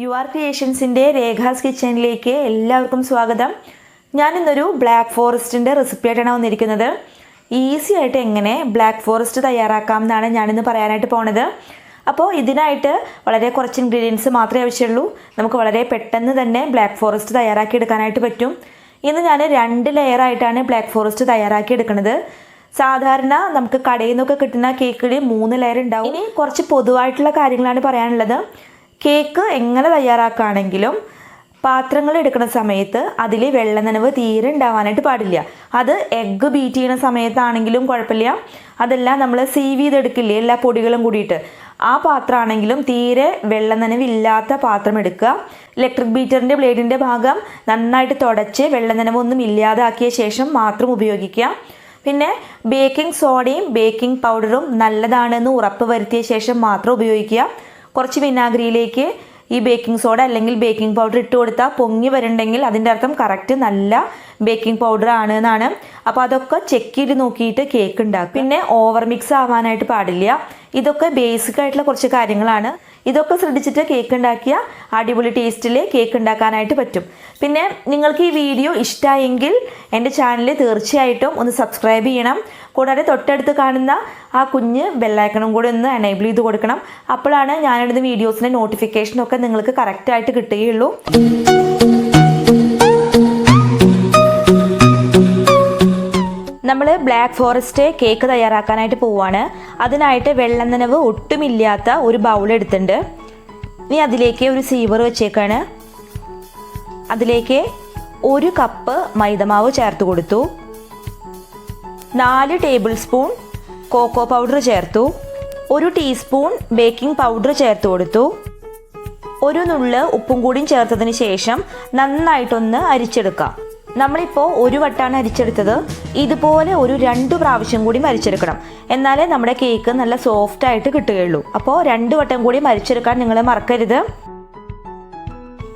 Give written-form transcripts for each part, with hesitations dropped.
Urcreation's രേഖാസ് കിച്ചണിലേക്ക് എല്ലാവർക്കും സ്വാഗതം. ഞാൻ ഇന്നൊരു ബ്ലാക്ക് ഫോറസ്റ്റിന്റെ റെസിപ്പി ആയിട്ടാണ് വന്നിരിക്കുന്നത്. ഈസി ആയിട്ട് എങ്ങനെ ബ്ലാക്ക് ഫോറസ്റ്റ് തയ്യാറാക്കാം എന്നാണ് ഞാൻ ഇന്ന് പറയാനായിട്ട് പോണത്. അപ്പോൾ ഇതിനായിട്ട് വളരെ കുറച്ച് ഇൻഗ്രീഡിയൻസ് മാത്രമേ ആവശ്യമുള്ളൂ. നമുക്ക് വളരെ പെട്ടെന്ന് തന്നെ ബ്ലാക്ക് ഫോറസ്റ്റ് തയ്യാറാക്കി എടുക്കാനായിട്ട് പറ്റും. ഇന്ന് ഞാൻ 2 ലെയർ ആയിട്ടാണ് ബ്ലാക്ക് ഫോറസ്റ്റ് തയ്യാറാക്കി എടുക്കുന്നത്. സാധാരണ നമുക്ക് കടയിൽ നിന്നൊക്കെ കിട്ടുന്ന കേക്കിൽ 3 ലെയർ ഉണ്ടാവും. ഇനി കുറച്ച് പൊതുവായിട്ടുള്ള കാര്യങ്ങളാണ് പറയാനുള്ളത്. കേക്ക് എങ്ങനെ തയ്യാറാക്കുകയാണെങ്കിലും പാത്രങ്ങൾ എടുക്കുന്ന സമയത്ത് അതിൽ വെള്ള നനവ് തീരെ ഉണ്ടാവാനായിട്ട് പാടില്ല. അത് എഗ്ഗ് ബീറ്റ് ചെയ്യുന്ന സമയത്താണെങ്കിലും കുഴപ്പമില്ല. അതെല്ലാം നമ്മൾ സീവ് ചെയ്തെടുക്കില്ലേ എല്ലാ പൊടികളും കൂടിയിട്ട്, ആ പാത്രമാണെങ്കിലും തീരെ വെള്ള നനവില്ലാത്ത പാത്രം എടുക്കുക. ഇലക്ട്രിക് ബീറ്ററിൻ്റെ ബ്ലേഡിൻ്റെ ഭാഗം നന്നായിട്ട് തുടച്ച് വെള്ള നനവൊന്നും ഇല്ലാതാക്കിയ ശേഷം മാത്രം ഉപയോഗിക്കുക. പിന്നെ ബേക്കിംഗ് സോഡയും ബേക്കിംഗ് പൗഡറും നല്ലതാണെന്ന് ഉറപ്പ് വരുത്തിയ ശേഷം മാത്രം ഉപയോഗിക്കുക. കുറച്ച് വിനാഗിരിയിലേക്ക് ഈ ബേക്കിംഗ് സോഡ അല്ലെങ്കിൽ ബേക്കിംഗ് പൗഡർ ഇട്ട് കൊടുത്താൽ പൊങ്ങി വരുന്നുണ്ടെങ്കിൽ അതിൻ്റെ അർത്ഥം കറക്റ്റ് നല്ല ബേക്കിംഗ് പൗഡർ ആണ് എന്നാണ്. അപ്പോൾ അതൊക്കെ ചെക്ക് ചെയ്ത് നോക്കിയിട്ട് കേക്ക് ഉണ്ടാക്കും. പിന്നെ ഓവർ മിക്സ് ആവാനായിട്ട് പാടില്ല. ഇതൊക്കെ ബേസിക് ആയിട്ടുള്ള കുറച്ച് കാര്യങ്ങളാണ്. ഇതൊക്കെ ശ്രദ്ധിച്ചിട്ട് കേക്ക് ഉണ്ടാക്കിയ അടിപൊളി ടേസ്റ്റിൽ കേക്ക് ഉണ്ടാക്കാനായിട്ട് പറ്റും. പിന്നെ നിങ്ങൾക്ക് ഈ വീഡിയോ ഇഷ്ടമായെങ്കിൽ എൻ്റെ ചാനൽ തീർച്ചയായിട്ടും ഒന്ന് സബ്സ്ക്രൈബ് ചെയ്യണം. കൂടാതെ തൊട്ടടുത്ത് കാണുന്ന ആ കുഞ്ഞ് ബെല്ലൈക്കണും കൂടി ഒന്ന് എനേബിൾ ചെയ്ത് കൊടുക്കണം. അപ്പോഴാണ് ഞാനിടുന്ന വീഡിയോസിൻ്റെ നോട്ടിഫിക്കേഷനൊക്കെ നിങ്ങൾക്ക് കറക്റ്റായിട്ട് കിട്ടുകയുള്ളൂ. നമ്മൾ ബ്ലാക്ക് ഫോറസ്റ്റ് കേക്ക് തയ്യാറാക്കാനായിട്ട് പോവുകയാണ്. അതിനായിട്ട് വെള്ളം നനവ് ഒട്ടുമില്ലാത്ത ഒരു ബൗൾ എടുത്തിട്ടുണ്ട്. ഇനി അതിലേക്ക് ഒരു സീവർ വെച്ചേക്കാണ്. അതിലേക്ക് 1 കപ്പ് മൈദമാവ് ചേർത്ത് കൊടുത്തു. 4 ടേബിൾ സ്പൂൺ കോക്കോ പൗഡർ ചേർത്തു. 1 ടീസ്പൂൺ ബേക്കിംഗ് പൗഡർ ചേർത്ത് കൊടുത്തു. 1 നുള്ള് ഉപ്പും കൂടിയും ചേർത്തതിന് ശേഷം നന്നായിട്ടൊന്ന് അരിച്ചെടുക്കാം. നമ്മളിപ്പോൾ 1 വട്ടാണ് അരിച്ചെടുത്തത്. ഇതുപോലെ ഒരു 2 പ്രാവശ്യം കൂടി അരിച്ചെടുക്കണം. എന്നാലേ നമ്മുടെ കേക്ക് നല്ല സോഫ്റ്റ് ആയിട്ട് കിട്ടുകയുള്ളൂ. അപ്പോൾ 2 വട്ടം കൂടി അരിച്ചെടുക്കാൻ നിങ്ങൾ മറക്കരുത്.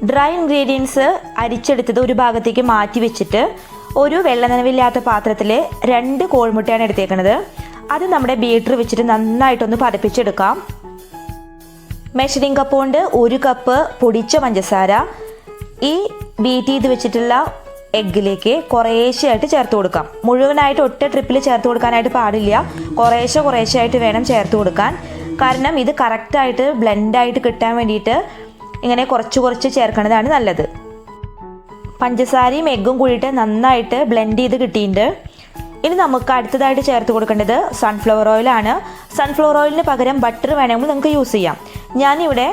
ഡ്രൈ ഇൻഗ്രീഡിയൻസ് അരിച്ചെടുത്തത് ഒരു ഭാഗത്തേക്ക് മാറ്റി വെച്ചിട്ട് ഒരു വെള്ള നനവില്ലാത്ത പാത്രത്തിൽ 2 കോഴിമുട്ടയാണ് എടുത്തേക്കുന്നത്. അത് നമ്മുടെ ബീറ്റർ വെച്ചിട്ട് നന്നായിട്ടൊന്ന് പതപ്പിച്ചെടുക്കാം. മെഷറിംഗ് കപ്പ് കൊണ്ട് 1 കപ്പ് പൊടിച്ച പഞ്ചസാര ഈ ബീറ്റ് ചെയ്ത് വെച്ചിട്ടുള്ള എഗ്ഗിലേക്ക് കുറേശ്ശെയായിട്ട് ചേർത്ത് കൊടുക്കാം. മുഴുവനായിട്ട് ഒറ്റ ട്രിപ്പിൽ ചേർത്ത് കൊടുക്കാനായിട്ട് പാടില്ല. കുറേശ്ശെയായിട്ട് വേണം ചേർത്ത് കൊടുക്കാൻ. കാരണം ഇത് കറക്റ്റായിട്ട് ബ്ലെൻഡായിട്ട് കിട്ടാൻ വേണ്ടിയിട്ട് ഇങ്ങനെ കുറച്ച് ചേർക്കുന്നതാണ് നല്ലത്. പഞ്ചസാരയും എഗ്ഗും കൂടിയിട്ട് നന്നായിട്ട് ബ്ലെൻഡ് ചെയ്ത് കിട്ടിയിട്ടുണ്ട്. ഇനി നമുക്ക് അടുത്തതായിട്ട് ചേർത്ത് കൊടുക്കേണ്ടത് സൺഫ്ലവർ ഓയിലാണ്. സൺഫ്ലവർ ഓയിലിന് പകരം ബട്ടർ വേണമെങ്കിൽ നമുക്ക് യൂസ് ചെയ്യാം. ഞാനിവിടെ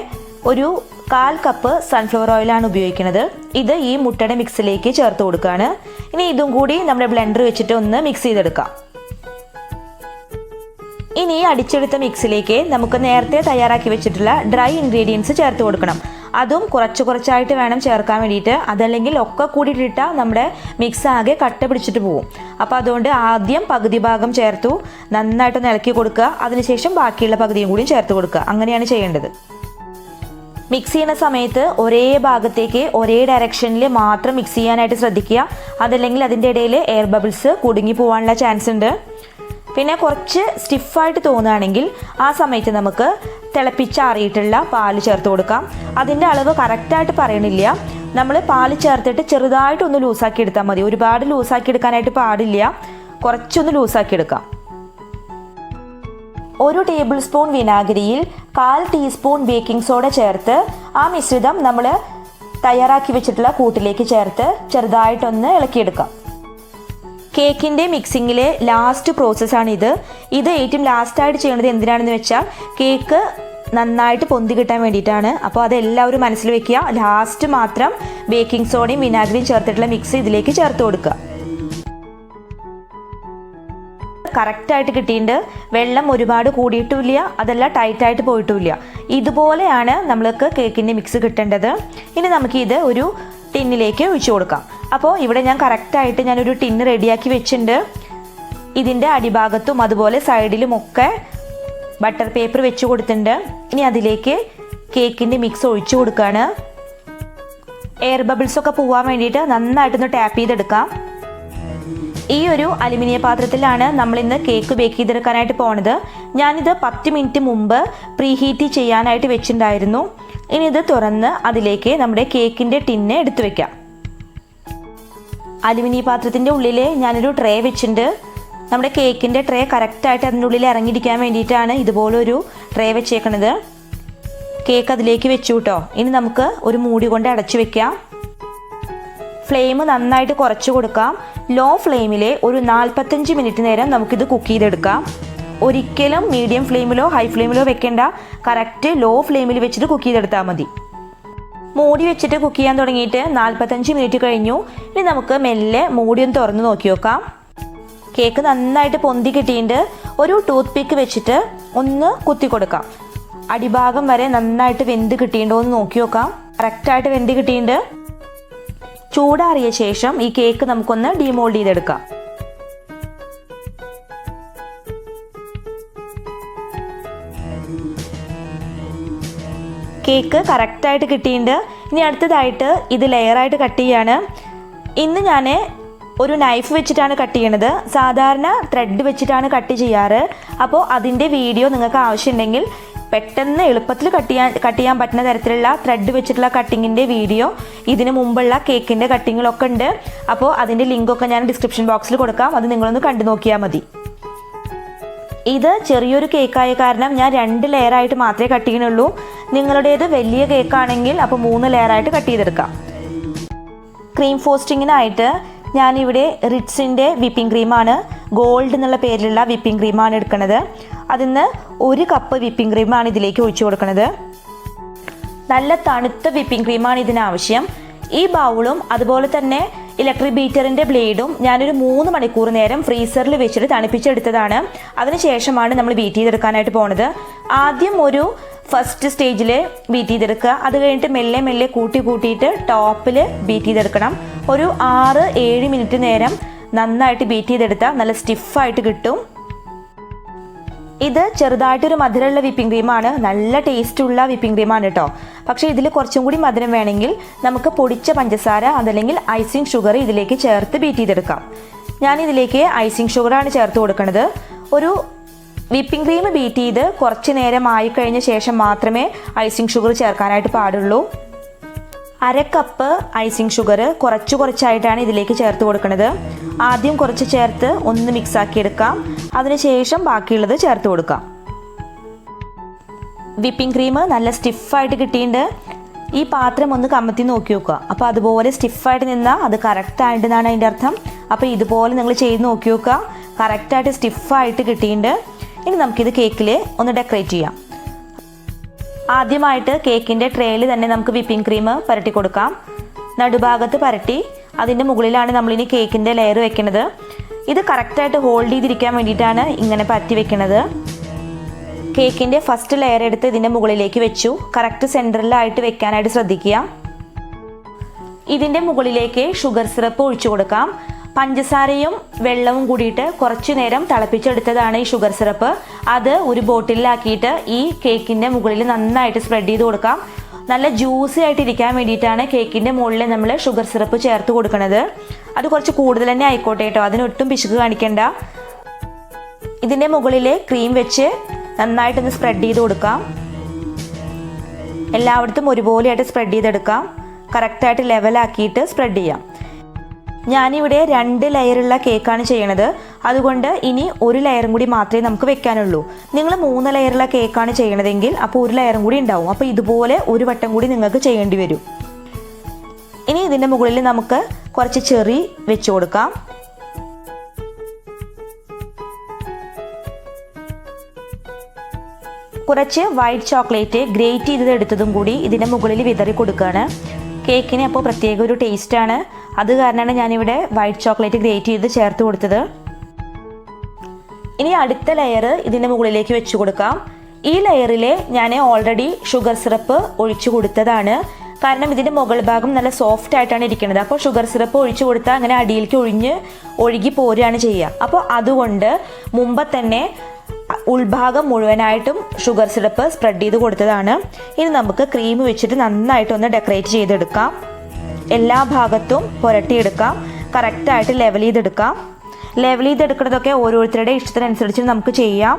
ഒരു 1/4 കപ്പ് സൺഫ്ലവർ ഓയിലാണ് ഉപയോഗിക്കുന്നത്. ഇത് ഈ മുട്ടയുടെ മിക്സിലേക്ക് ചേർത്ത് കൊടുക്കുകയാണ്. ഇനി ഇതും കൂടി നമ്മുടെ ബ്ലെൻഡർ വെച്ചിട്ട് ഒന്ന് മിക്സ് ചെയ്തെടുക്കാം. ഇനി അടിച്ചെടുത്ത മിക്സിലേക്ക് നമുക്ക് നേരത്തെ തയ്യാറാക്കി വെച്ചിട്ടുള്ള ഡ്രൈ ഇൻഗ്രീഡിയൻസ് ചേർത്ത് കൊടുക്കണം. അതും കുറച്ചായിട്ട് വേണം ചേർക്കാൻ വേണ്ടിയിട്ട്. അതല്ലെങ്കിൽ ഒക്കെ കൂടിയിട്ടിട്ടാൽ നമ്മുടെ മിക്സ് ആകെ കട്ട പിടിച്ചിട്ട് പോകും. അപ്പോൾ അതുകൊണ്ട് ആദ്യം പകുതി ഭാഗം ചേർത്തു നന്നായിട്ടൊന്ന് ഇളക്കി കൊടുക്കുക. അതിനുശേഷം ബാക്കിയുള്ള പകുതിയും കൂടി ചേർത്ത് കൊടുക്കുക. അങ്ങനെയാണ് ചെയ്യേണ്ടത്. മിക്സ് ചെയ്യുന്ന സമയത്ത് ഒരേ ഭാഗത്തേക്ക് ഒരേ ഡയറക്ഷനിൽ മാത്രം മിക്സ് ചെയ്യാനായിട്ട് ശ്രദ്ധിക്കുക. അതല്ലെങ്കിൽ അതിൻ്റെ ഇടയിൽ എയർ ബബിൾസ് കുടുങ്ങി പോകാനുള്ള ചാൻസ് ഉണ്ട്. പിന്നെ കുറച്ച് സ്റ്റിഫായിട്ട് തോന്നുകയാണെങ്കിൽ ആ സമയത്ത് നമുക്ക് തിളപ്പിച്ചാറിയിട്ടുള്ള പാല് ചേർത്ത് കൊടുക്കാം. അതിൻ്റെ അളവ് കറക്റ്റായിട്ട് പറയണില്ല. നമ്മൾ പാല് ചേർത്തിട്ട് ചെറുതായിട്ടൊന്ന് ലൂസാക്കി എടുത്താൽ മതി. ഒരുപാട് ലൂസാക്കി എടുക്കാനായിട്ട് പാടില്ല. കുറച്ചൊന്ന് ലൂസാക്കി എടുക്കാം. 1 ടേബിൾ സ്പൂൺ വിനാഗിരിയിൽ 1/4 ടീസ്പൂൺ ബേക്കിംഗ് സോഡ ചേർത്ത് ആ മിശ്രിതം നമ്മൾ തയ്യാറാക്കി വെച്ചിട്ടുള്ള കൂട്ടിലേക്ക് ചേർത്ത് ചെറുതായിട്ടൊന്ന് ഇളക്കിയെടുക്കാം. കേക്കിൻ്റെ മിക്സിങ്ങിലെ ലാസ്റ്റ് പ്രോസസ്സാണിത്. ഇത് ഏറ്റവും ലാസ്റ്റായിട്ട് ചെയ്യേണ്ടത് എന്തിനാണെന്ന് വെച്ചാൽ കേക്ക് നന്നായിട്ട് പൊന്തി കിട്ടാൻ വേണ്ടിയിട്ടാണ്. അപ്പോൾ അതെല്ലാവരും മനസ്സിൽ വെക്കുക. ലാസ്റ്റ് മാത്രം ബേക്കിംഗ് സോഡയും വിനാഗിരിയും ചേർത്തിട്ടുള്ള മിക്സ് ഇതിലേക്ക് ചേർത്ത് കൊടുക്കുക. കറക്റ്റായിട്ട് കിട്ടിയിട്ടുണ്ട്. വെള്ളം ഒരുപാട് കൂടിയിട്ടുമില്ല, അതല്ല ടൈറ്റായിട്ട് പോയിട്ടുമില്ല. ഇതുപോലെയാണ് നമ്മൾക്ക് കേക്കിൻ്റെ മിക്സ് കിട്ടേണ്ടത്. ഇനി നമുക്കിത് ഒരു ടിന്നിലേക്ക് ഒഴിച്ചു കൊടുക്കാം. അപ്പോൾ ഇവിടെ ഞാൻ കറക്റ്റായിട്ട് ഞാനൊരു ടിന്ന് റെഡിയാക്കി വെച്ചിട്ടുണ്ട്. ഇതിൻ്റെ അടിഭാഗത്തും അതുപോലെ സൈഡിലുമൊക്കെ ബട്ടർ പേപ്പർ വെച്ച് കൊടുത്തിട്ടുണ്ട്. ഇനി അതിലേക്ക് കേക്കിൻ്റെ മിക്സ് ഒഴിച്ചു കൊടുക്കുകയാണ്. എയർ ബബിൾസൊക്കെ പോകാൻ വേണ്ടിയിട്ട് നന്നായിട്ടൊന്ന് ടാപ്പ് ചെയ്തെടുക്കാം. ഈ ഒരു അലുമിനിയ പാത്രത്തിലാണ് നമ്മളിന്ന് കേക്ക് ബേക്ക് ചെയ്തെടുക്കാനായിട്ട് പോണത്. ഞാനിത് 10 മിനിറ്റ് മുമ്പ് പ്രീ ഹീറ്റ് ചെയ്യാനായിട്ട് വെച്ചിട്ടുണ്ടായിരുന്നു. ഇനി ഇത് തുറന്ന് അതിലേക്ക് നമ്മുടെ കേക്കിൻ്റെ ടിന്ന് എടുത്തു വെക്കാം. അലുമിനിയ പാത്രത്തിൻ്റെ ഉള്ളിൽ ഞാനൊരു ട്രേ വെച്ചിട്ടുണ്ട്. നമ്മുടെ കേക്കിൻ്റെ ട്രേ കറക്റ്റായിട്ട് അതിൻ്റെ ഉള്ളിൽ ഇറങ്ങിയിരിക്കാൻ വേണ്ടിയിട്ടാണ് ഇതുപോലൊരു ട്രേ വെച്ചേക്കണത്. കേക്ക് അതിലേക്ക് വെച്ചു കേട്ടോ. ഇനി നമുക്ക് ഒരു മൂടി കൊണ്ട് അടച്ചു വെക്കാം. ഫ്ലെയിം നന്നായിട്ട് കുറച്ച് കൊടുക്കാം. ലോ ഫ്ലെയിമിൽ ഒരു 45 മിനിറ്റ് നേരം നമുക്കിത് കുക്ക് ചെയ്തെടുക്കാം. ഒരിക്കലും മീഡിയം ഫ്ലെയിമിലോ ഹൈ ഫ്ലെയിമിലോ വെക്കേണ്ട, കറക്റ്റ് ലോ ഫ്ലെയിമിൽ വെച്ചിട്ട് കുക്ക് ചെയ്തെടുത്താൽ മതി. മൂടി വെച്ചിട്ട് കുക്ക് ചെയ്യാൻ തുടങ്ങിയിട്ട് 45 മിനിറ്റ് കഴിഞ്ഞു. ഇനി നമുക്ക് മെല്ലെ മൂടി ഒന്ന് തുറന്ന് നോക്കി നോക്കാം. കേക്ക് നന്നായിട്ട് പൊന്തി കിട്ടിയിട്ട് ഒരു ടൂത്ത് പിക്ക് വെച്ചിട്ട് ഒന്ന് കുത്തി കൊടുക്കാം. അടിഭാഗം വരെ നന്നായിട്ട് വെന്ത് കിട്ടിയിട്ടുണ്ടോ എന്ന് നോക്കി നോക്കാം. കറക്റ്റായിട്ട് വെന്ത് കിട്ടിയിട്ട് ചൂടാറിയ ശേഷം ഈ കേക്ക് നമുക്കൊന്ന് ഡീമോൾഡ് ചെയ്തെടുക്കാം. കേക്ക് കറക്റ്റായിട്ട് കിട്ടിയിട്ടുണ്ട്. ഇനി അടുത്തതായിട്ട് ഇത് ലെയറായിട്ട് കട്ട് ചെയ്യാണ്. ഇന്ന് ഞാൻ ഒരു നൈഫ് വെച്ചിട്ടാണ് കട്ട് ചെയ്യണത്. സാധാരണ ത്രെഡ് വെച്ചിട്ടാണ് കട്ട് ചെയ്യാറ്. അപ്പോൾ അതിൻ്റെ വീഡിയോ നിങ്ങൾക്ക് ആവശ്യമുണ്ടെങ്കിൽ പെട്ടെന്ന് എളുപ്പത്തിൽ കട്ട് ചെയ്യാൻ പറ്റുന്ന തരത്തിലുള്ള ത്രെഡ് വെച്ചിട്ടുള്ള കട്ടിങ്ങിൻ്റെ വീഡിയോ ഇതിന് മുമ്പുള്ള കേക്കിൻ്റെ കട്ടിങ്ങിലൊക്കെ ഉണ്ട്. അപ്പോൾ അതിൻ്റെ ലിങ്കൊക്കെ ഞാൻ ഡിസ്ക്രിപ്ഷൻ ബോക്സിൽ കൊടുക്കാം. അത് നിങ്ങളൊന്ന് കണ്ടു നോക്കിയാൽ മതി. ഇത് ചെറിയൊരു കേക്കായ കാരണം ഞാൻ 2 ലെയറായിട്ട് മാത്രമേ കട്ട് ചെയ്യുന്നുള്ളൂ. നിങ്ങളുടേത് വലിയ കേക്കാണെങ്കിൽ അപ്പോൾ 3 ലെയറായിട്ട് കട്ട് ചെയ്തെടുക്കാം. ക്രീം ഫ്രോസ്റ്റിങ്ങിനായിട്ട് ഞാനിവിടെ റിറ്റ്സിൻ്റെ വിപ്പിംഗ് ക്രീമാണ്, ഗോൾഡ് എന്നുള്ള പേരിലുള്ള വിപ്പിംഗ് ക്രീമാണ് എടുക്കുന്നത്. അതിന്ന് 1 കപ്പ് വിപ്പിംഗ് ക്രീമാണ് ഇതിലേക്ക് ഒഴിച്ചു കൊടുക്കുന്നത്. നല്ല തണുത്ത വിപ്പിംഗ് ക്രീമാണ് ഇതിനാവശ്യം. ഈ ബൗളും അതുപോലെ തന്നെ ഇലക്ട്രിക് ബീറ്ററിൻ്റെ ബ്ലേഡും ഞാനൊരു 3 മണിക്കൂർ നേരം ഫ്രീസറിൽ വെച്ചിട്ട് തണുപ്പിച്ചെടുത്തതാണ്. അതിനുശേഷമാണ് നമ്മൾ ബീറ്റ് ചെയ്തെടുക്കാനായിട്ട് പോണത്. ആദ്യം ഒരു ഫസ്റ്റ് സ്റ്റേജിൽ ബീറ്റ് ചെയ്തെടുക്കുക. അത് കഴിഞ്ഞിട്ട് മെല്ലെ മെല്ലെ കൂട്ടിയിട്ട് ടോപ്പിൽ ബീറ്റ് ചെയ്തെടുക്കണം. ഒരു 6-7 മിനിറ്റ് നേരം നന്നായിട്ട് ബീറ്റ് ചെയ്തെടുത്താൽ നല്ല സ്റ്റിഫായിട്ട് കിട്ടും. ഇത് ചെറുതായിട്ടൊരു മധുരമുള്ള വിപ്പിംഗ് ക്രീമാണ്, നല്ല ടേസ്റ്റുള്ള വിപ്പിംഗ് ക്രീമാണ് കേട്ടോ. പക്ഷേ ഇതിൽ കുറച്ചും കൂടി മധുരം വേണമെങ്കിൽ നമുക്ക് പൊടിച്ച പഞ്ചസാര അതല്ലെങ്കിൽ ഐസിങ് ഷുഗർ ഇതിലേക്ക് ചേർത്ത് ബീറ്റ് ചെയ്തെടുക്കാം. ഞാനിതിലേക്ക് ഐസിങ് ഷുഗറാണ് ചേർത്ത് കൊടുക്കുന്നത്. ഒരു വിപ്പിംഗ് ക്രീം ബീറ്റ് ചെയ്ത് കുറച്ച് നേരം ആയിക്കഴിഞ്ഞ ശേഷം മാത്രമേ ഐസിങ് ഷുഗർ ചേർക്കാനായിട്ട് പാടുള്ളൂ. 1/2 കപ്പ് ഐസിങ് ഷുഗർ കുറച്ചായിട്ടാണ് ഇതിലേക്ക് ചേർത്ത് കൊടുക്കുന്നത്. ആദ്യം കുറച്ച് ചേർത്ത് ഒന്ന് മിക്സ് ആക്കി എടുക്കാം. അതിനുശേഷം ബാക്കിയുള്ളത് ചേർത്ത് കൊടുക്കാം. വിപ്പിംഗ് ക്രീം നല്ല സ്റ്റിഫായിട്ട് കിട്ടിയിട്ടുണ്ട്. ഈ പാത്രം ഒന്ന് കമത്തി നോക്കി നോക്കുക. അപ്പോൾ അതുപോലെ സ്റ്റിഫായിട്ട് നിന്നാൽ അത് കറക്റ്റ് ആയിട്ടെന്നാണ് അതിൻ്റെ അർത്ഥം. അപ്പോൾ ഇതുപോലെ നിങ്ങൾ ചെയ്ത് നോക്കി നോക്കുക. കറക്റ്റായിട്ട് സ്റ്റിഫായിട്ട് കിട്ടിയിട്ടുണ്ട്. ഇനി നമുക്കിത് കേക്കിൽ ഒന്ന് ഡെക്കറേറ്റ് ചെയ്യാം. ആദ്യമായിട്ട് കേക്കിൻ്റെ ട്രേയിൽ തന്നെ നമുക്ക് വിപ്പിംഗ് ക്രീം പരട്ടി കൊടുക്കാം. നടുഭാഗത്ത് പരട്ടി അതിൻ്റെ മുകളിലാണ് നമ്മളിനി കേക്കിൻ്റെ ലെയർ വെക്കുന്നത്. ഇത് കറക്റ്റായിട്ട് ഹോൾഡ് ചെയ്തിരിക്കാൻ വേണ്ടിയിട്ടാണ് ഇങ്ങനെ പരത്തി വെക്കുന്നത്. കേക്കിൻ്റെ ഫസ്റ്റ് ലെയർ എടുത്ത് ഇതിൻ്റെ മുകളിലേക്ക് വെച്ചു. കറക്റ്റ് സെൻറ്ററിലായിട്ട് വെക്കാനായിട്ട് ശ്രദ്ധിക്കുക. ഇതിൻ്റെ മുകളിലേക്ക് ഷുഗർ സിറപ്പ് ഒഴിച്ചു കൊടുക്കാം. പഞ്ചസാരയും വെള്ളവും കൂടിയിട്ട് കുറച്ചു നേരം തിളപ്പിച്ചെടുത്തതാണ് ഈ ഷുഗർ സിറപ്പ്. അത് ഒരു ബോട്ടിലാക്കിയിട്ട് ഈ കേക്കിൻ്റെ മുകളിൽ നന്നായിട്ട് സ്പ്രെഡ് ചെയ്ത് കൊടുക്കാം. നല്ല ജ്യൂസി ആയിട്ട് ഇരിക്കാൻ വേണ്ടിയിട്ടാണ് കേക്കിൻ്റെ മുകളിൽ നമ്മൾ ഷുഗർ സിറപ്പ് ചേർത്ത് കൊടുക്കുന്നത്. അത് കുറച്ച് കൂടുതൽ തന്നെ ആയിക്കോട്ടെ കേട്ടോ, അതിനൊട്ടും പിശുക്ക് കാണിക്കണ്ട. ഇതിൻ്റെ മുകളിൽ ക്രീം വെച്ച് നന്നായിട്ടൊന്ന് സ്പ്രെഡ് ചെയ്ത് കൊടുക്കാം. എല്ലായിടത്തും ഒരുപോലെയായിട്ട് സ്പ്രെഡ് ചെയ്തെടുക്കാം. കറക്റ്റായിട്ട് ലെവലാക്കിയിട്ട് സ്പ്രെഡ് ചെയ്യാം. ഞാനിവിടെ 2 ലെയറുള്ള കേക്കാണ് ചെയ്യണത്. അതുകൊണ്ട് ഇനി 1 ലെയറും കൂടി മാത്രമേ നമുക്ക് വെക്കാനുള്ളൂ. നിങ്ങൾ 3 ലെയറുള്ള കേക്കാണ് ചെയ്യണതെങ്കിൽ അപ്പോൾ 1 ലെയറും കൂടി ഉണ്ടാവും. അപ്പോൾ ഇതുപോലെ ഒരു വട്ടം കൂടി നിങ്ങൾക്ക് ചെയ്യേണ്ടി വരും. ഇനി ഇതിൻ്റെ മുകളിൽ നമുക്ക് കുറച്ച് ചെറി വെച്ച് കൊടുക്കാം. കുറച്ച് വൈറ്റ് ചോക്ലേറ്റ് ഗ്രേറ്റ് ചെയ്തത് എടുത്തതും കൂടി ഇതിൻ്റെ മുകളിൽ വിതറി കൊടുക്കുകയാണ്. കേക്കിന് അപ്പോൾ പ്രത്യേക ഒരു ടേസ്റ്റാണ്. അത് കാരണമാണ് ഞാനിവിടെ വൈറ്റ് ചോക്ലേറ്റ് ഗ്രേറ്റ് ചെയ്ത് ചേർത്ത് കൊടുത്തത്. ഇനി അടുത്ത ലെയർ ഇതിൻ്റെ മുകളിലേക്ക് വെച്ച് കൊടുക്കാം. ഈ ലെയറിൽ ഞാൻ ഓൾറെഡി ഷുഗർ സിറപ്പ് ഒഴിച്ചു കൊടുത്തതാണ്. കാരണം ഇതിൻ്റെ മുകൾ ഭാഗം നല്ല സോഫ്റ്റ് ആയിട്ടാണ് ഇരിക്കുന്നത്. അപ്പോൾ ഷുഗർ സിറപ്പ് ഒഴിച്ചു കൊടുത്താൽ അങ്ങനെ അടിയിലേക്ക് ഒഴുകി പോരുകയാണ് ചെയ്യുക. അപ്പോൾ അതുകൊണ്ട് മുമ്പ് തന്നെ ഉൾഭാഗം മുഴുവനായിട്ടും ഷുഗർ സിറപ്പ് സ്പ്രെഡ് ചെയ്ത് കൊടുത്തതാണ്. ഇനി നമുക്ക് ക്രീം വെച്ചിട്ട് നന്നായിട്ടൊന്ന് ഡെക്കറേറ്റ് ചെയ്തെടുക്കാം. എല്ലാ ഭാഗത്തും പുരട്ടിയെടുക്കാം. കറക്റ്റായിട്ട് ലെവൽ ചെയ്തെടുക്കാം. ലെവൽ ചെയ്തെടുക്കുന്നതൊക്കെ ഓരോരുത്തരുടെ ഇഷ്ടത്തിനനുസരിച്ച് നമുക്ക് ചെയ്യാം.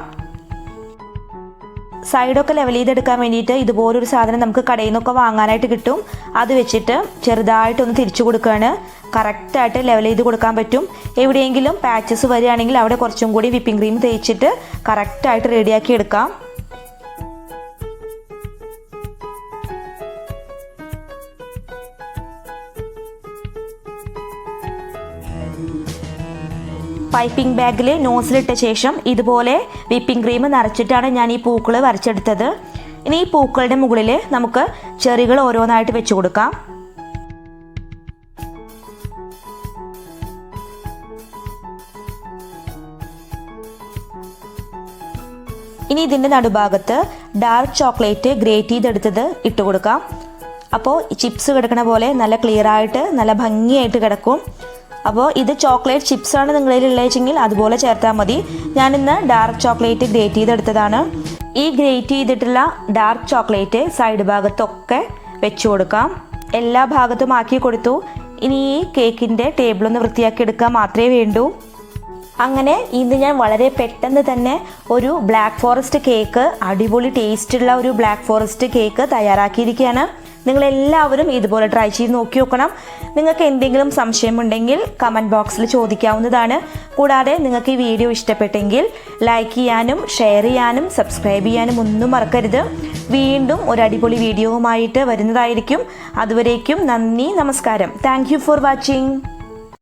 സൈഡൊക്കെ ലെവൽ ചെയ്തെടുക്കാൻ വേണ്ടിയിട്ട് ഇതുപോലൊരു സാധനം നമുക്ക് കടയിൽ നിന്നൊക്കെ വാങ്ങാനായിട്ട് കിട്ടും. അത് വെച്ചിട്ട് ചെറുതായിട്ടൊന്ന് തിരിച്ചു കൊടുക്കുകയാണ്. കറക്റ്റായിട്ട് ലെവൽ ചെയ്ത് കൊടുക്കാൻ പറ്റും. എവിടെയെങ്കിലും പാച്ചസ് വരികയാണെങ്കിൽ അവിടെ കുറച്ചും കൂടി വിപ്പിംഗ് ക്രീം തേച്ചിട്ട് കറക്റ്റായിട്ട് റെഡിയാക്കി എടുക്കാം. പൈപ്പിംഗ് ബാഗിൽ നോസിലിട്ട ശേഷം ഇതുപോലെ വിപ്പിംഗ് ക്രീം നിറച്ചിട്ടാണ് ഞാൻ ഈ പൂക്കൾ വരച്ചെടുത്തത്. ഇനി ഈ പൂക്കളുടെ മുകളിൽ നമുക്ക് ചെറികൾ ഓരോന്നായിട്ട് വെച്ച് കൊടുക്കാം. ഇനി ഇതിൻ്റെ നടുഭാഗത്ത് ഡാർക്ക് ചോക്ലേറ്റ് ഗ്രേറ്റ് ചെയ്തെടുത്തത് ഇട്ട് കൊടുക്കാം. അപ്പോൾ ചിപ്സ് കിടക്കണ പോലെ നല്ല ക്ലിയറായിട്ട് നല്ല ഭംഗിയായിട്ട് കിടക്കും. അപ്പോൾ ഇത് ചോക്ലേറ്റ് ചിപ്സാണ് നിങ്ങളിൽ ഉള്ളതെങ്കിൽ അതുപോലെ ചേർത്താൽ മതി. ഞാനിന്ന് ഡാർക്ക് ചോക്ലേറ്റ് ഗ്രേറ്റ് ചെയ്തെടുത്തതാണ്. ഈ ഗ്രേറ്റ് ചെയ്തിട്ടുള്ള ഡാർക്ക് ചോക്ലേറ്റ് സൈഡ് ഭാഗത്തൊക്കെ വെച്ച് കൊടുക്കാം. എല്ലാ ഭാഗത്തും ആക്കി കൊടുത്തു. ഇനി ഈ കേക്കിൻ്റെ ടേബിളൊന്ന് വൃത്തിയാക്കി എടുക്കാൻ മാത്രമേ വേണ്ടൂ. അങ്ങനെ ഇന്ന് ഞാൻ വളരെ പെട്ടെന്ന് തന്നെ ഒരു ബ്ലാക്ക് ഫോറസ്റ്റ് കേക്ക്, അടിപൊളി ടേസ്റ്റുള്ള ഒരു ബ്ലാക്ക് ഫോറസ്റ്റ് കേക്ക് തയ്യാറാക്കിയിരിക്കുകയാണ്. നിങ്ങളെല്ലാവരും ഇതുപോലെ ട്രൈ ചെയ്ത് നോക്കി നോക്കണം. നിങ്ങൾക്ക് എന്തെങ്കിലും സംശയമുണ്ടെങ്കിൽ കമൻറ്റ് ബോക്സിൽ ചോദിക്കാവുന്നതാണ്. കൂടാതെ നിങ്ങൾക്ക് ഈ വീഡിയോ ഇഷ്ടപ്പെട്ടെങ്കിൽ ലൈക്ക് ചെയ്യാനും ഷെയർ ചെയ്യാനും സബ്സ്ക്രൈബ് ചെയ്യാനും ഒന്നും മറക്കരുത്. വീണ്ടും ഒരു അടിപൊളി വീഡിയോവുമായിട്ട് വരുന്നതായിരിക്കും. അതുവരേക്കും നന്ദി, നമസ്കാരം. Thank you for watching.